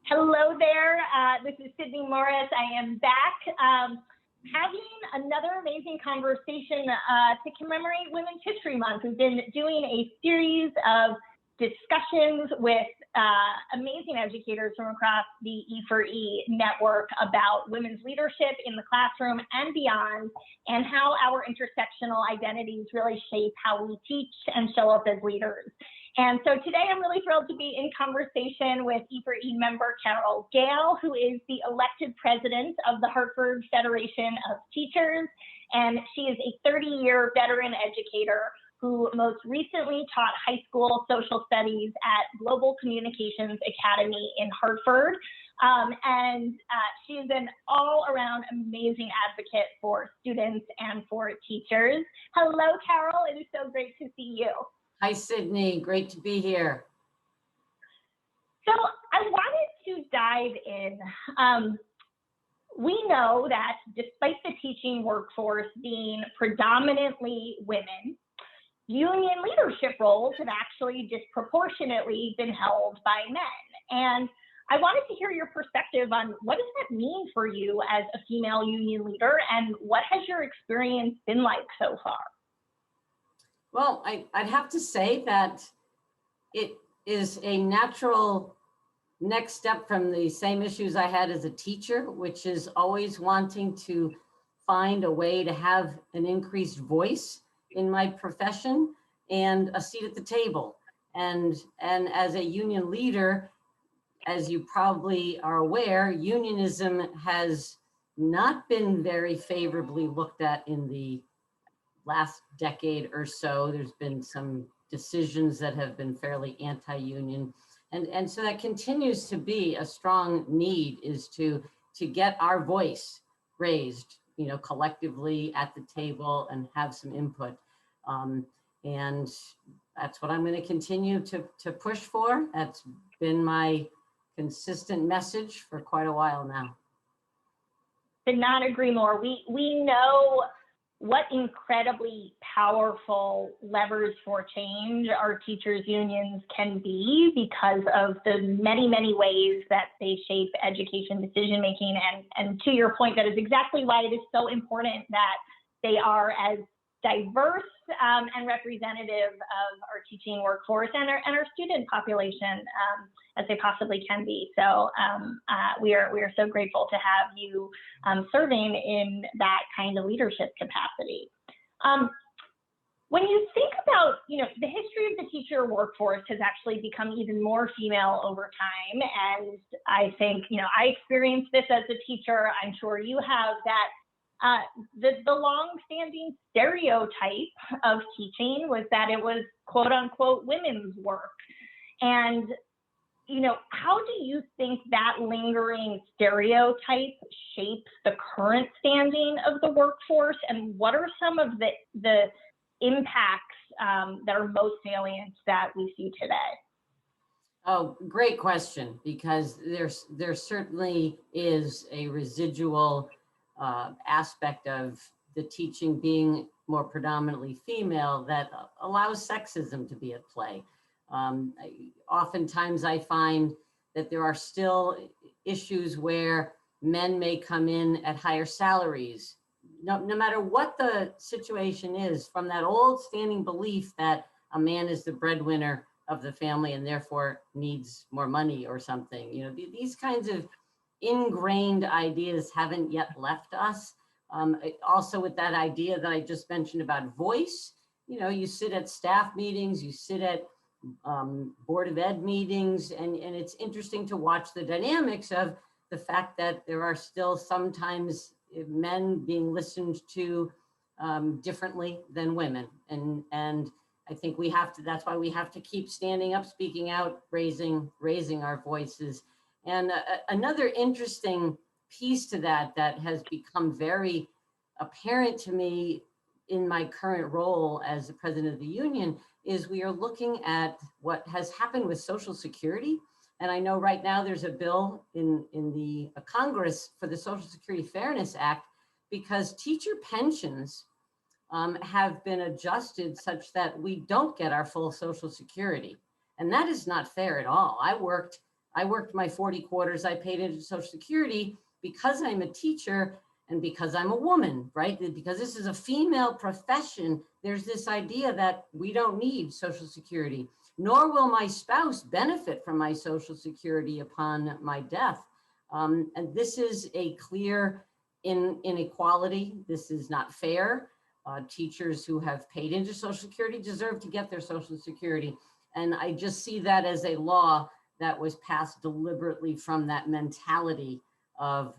Hello there. This is Sydney Morris. I am back having another amazing conversation to commemorate Women's History Month. We've been doing a series of discussions with amazing educators from across the E4E network about women's leadership in the classroom and beyond, and how our intersectional identities really shape how we teach and show up as leaders. And so today I'm really thrilled to be in conversation with E4E member Carol Gale, who is the elected president of the Hartford Federation of Teachers. And she is a 30-year veteran educator who most recently taught high school social studies at Global Communications Academy in Hartford. She is an all-around amazing advocate for students and for teachers. Hello, Carol. It is so great to see you. Hi, Sydney. Great to be here. So I wanted to dive in. We know that despite the teaching workforce being predominantly women, union leadership roles have actually disproportionately been held by men. And I wanted to hear your perspective on what does that mean for you as a female union leader, and what has your experience been like so far? Well, I'd have to say that it is a natural next step from the same issues I had as a teacher, which is always wanting to find a way to have an increased voice in my profession and a seat at the table. And as a union leader, as you probably are aware, unionism has not been very favorably looked at in the last decade or so. There's been some decisions that have been fairly anti-union. And so that continues to be a strong need, is to get our voice raised, you know, collectively at the table and have some input. And that's what I'm going to continue to push for. That's been my consistent message for quite a while now. Could not agree more. We know what incredibly powerful levers for change our teachers' unions can be because of the many, many ways that they shape education decision-making. And to your point, that is exactly why it is so important that they are as diverse and representative of our teaching workforce and our student population as they possibly can be. So we are so grateful to have you serving in that kind of leadership capacity. When you think about, you know, the history of the teacher workforce has actually become even more female over time. And I think, you know, I experienced this as a teacher. I'm sure you have, that the long-standing stereotype of teaching was that it was quote unquote women's work. And, you know, how do you think that lingering stereotype shapes the current standing of the workforce? And what are some of the impacts that are most salient that we see today? Oh, great question, because there certainly is a residual aspect of the teaching being more predominantly female that allows sexism to be at play. Oftentimes I find that there are still issues where men may come in at higher salaries, no matter what the situation is, from that old standing belief that a man is the breadwinner of the family and therefore needs more money or something. You know, these kinds of ingrained ideas haven't yet left us. Also with that idea that I just mentioned about voice, you know, you sit at staff meetings, you sit at Board of Ed meetings, and it's interesting to watch the dynamics of the fact that there are still sometimes men being listened to differently than women. And I think we have to, that's why we have to keep standing up, speaking out, raising our voices. And another interesting piece to that has become very apparent to me in my current role as the president of the union is we are looking at what has happened with Social Security. And I know right now there's a bill in the Congress for the Social Security Fairness Act, because teacher pensions have been adjusted such that we don't get our full Social Security. And that is not fair at all. I worked I worked my 40 quarters, I paid into Social Security because I'm a teacher and because I'm a woman, right? Because this is a female profession, there's this idea that we don't need Social Security, nor will my spouse benefit from my Social Security upon my death. And this is a clear inequality. This is not fair. Teachers who have paid into Social Security deserve to get their Social Security. And I just see that as a law that was passed deliberately from that mentality of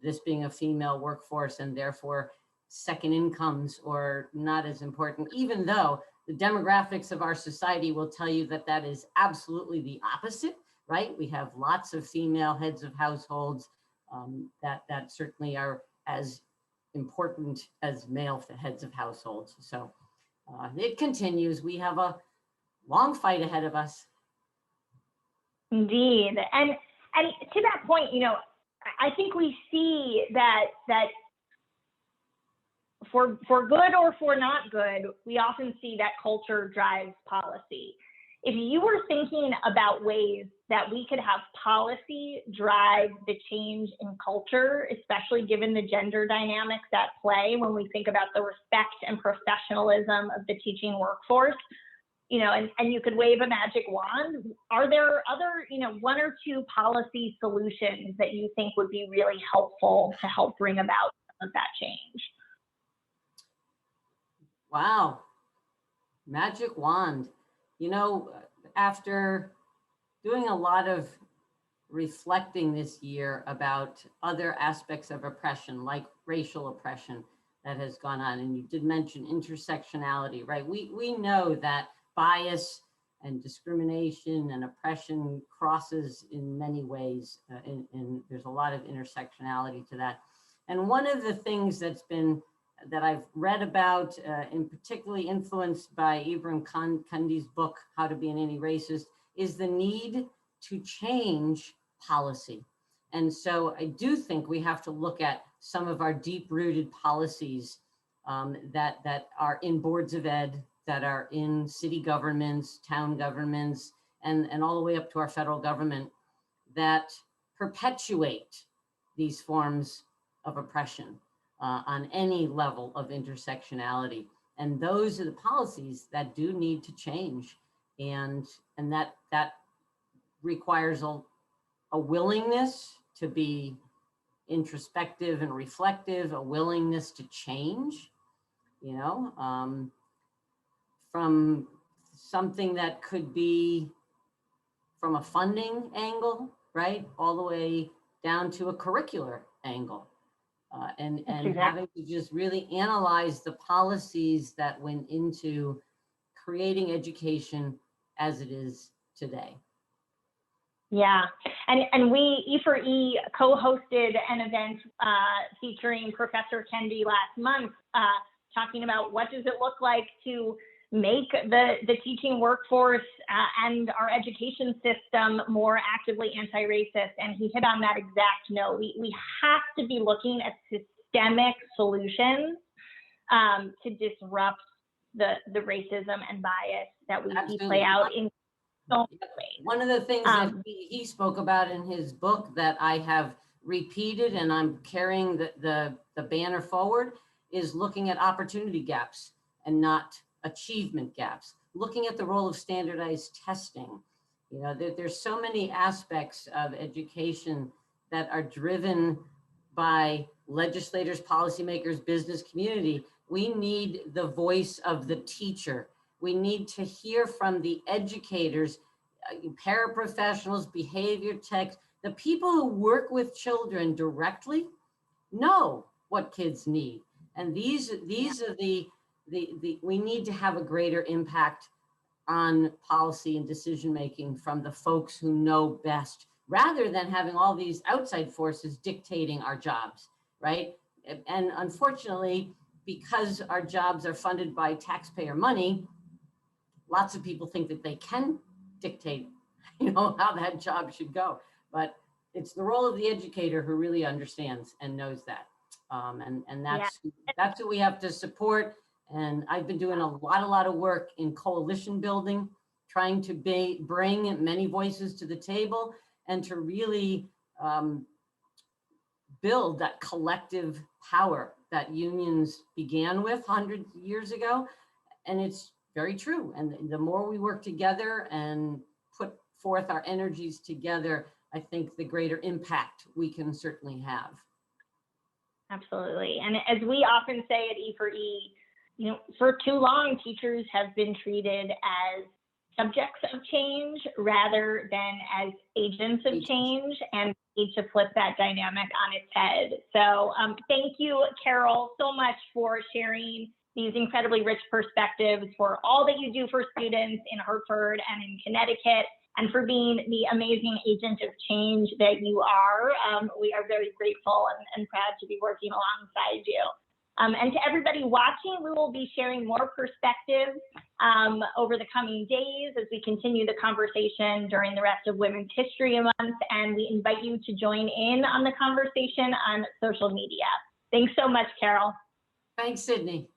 this being a female workforce and therefore second incomes or not as important, even though the demographics of our society will tell you that that is absolutely the opposite, right? We have lots of female heads of households that certainly are as important as male heads of households. So it continues. We have a long fight ahead of us. Indeed. And to that point, you know, I think we see that for good or for not good, we often see that culture drives policy. If you were thinking about ways that we could have policy drive the change in culture, especially given the gender dynamics at play when we think about the respect and professionalism of the teaching workforce, you know, and you could wave a magic wand, are there other, you know, one or two policy solutions that you think would be really helpful to help bring about some of that change? Wow, magic wand. You know, after doing a lot of reflecting this year about other aspects of oppression, like racial oppression that has gone on, and you did mention intersectionality, right? We know that bias and discrimination and oppression crosses in many ways, and there's a lot of intersectionality to that. And one of the things that I've read about, and particularly influenced by Ibram Kendi's book, How to Be an Anti-Racist, is the need to change policy. And so I do think we have to look at some of our deep-rooted policies that are in boards of ed, that are in city governments, town governments, and all the way up to our federal government, that perpetuate these forms of oppression on any level of intersectionality. And those are the policies that do need to change. And that requires a willingness to be introspective and reflective, a willingness to change, you know, from something that could be from a funding angle, right, all the way down to a curricular angle. And Exactly. Having to just really analyze the policies that went into creating education as it is today. Yeah, and we, E4E, co-hosted an event featuring Professor Kendi last month, talking about what does it look like to make the teaching workforce and our education system more actively anti-racist. And he hit on that exact note. We have to be looking at systemic solutions to disrupt the racism and bias that we see play out in so many ways. One of the things that he spoke about in his book that I have repeated and I'm carrying the banner forward is looking at opportunity gaps and not achievement gaps, looking at the role of standardized testing. You know, there's so many aspects of education that are driven by legislators, policymakers, business community. We need the voice of the teacher. We need to hear from the educators, paraprofessionals, behavior techs, the people who work with children directly know what kids need. And these are we need to have a greater impact on policy and decision-making from the folks who know best, rather than having all these outside forces dictating our jobs, right? And unfortunately, because our jobs are funded by taxpayer money, lots of people think that they can dictate, you know, how that job should go. But it's the role of the educator who really understands and knows that. And that's what we have to support. And I've been doing a lot of work in coalition building, trying to bring many voices to the table. and to really build that collective power that unions began with hundreds of years ago. And it's very true. And the more we work together and put forth our energies together, I think the greater impact we can certainly have. Absolutely. And as we often say at E4E, you know, for too long, teachers have been treated as subjects of change rather than as agents of change, and we need to flip that dynamic on its head. So thank you, Carol, so much for sharing these incredibly rich perspectives, for all that you do for students in Hartford and in Connecticut, and for being the amazing agent of change that you are. We are very grateful and proud to be working alongside you. And to everybody watching, we will be sharing more perspectives over the coming days as we continue the conversation during the rest of Women's History Month, and we invite you to join in on the conversation on social media. Thanks so much, Carol. Thanks, Sydney.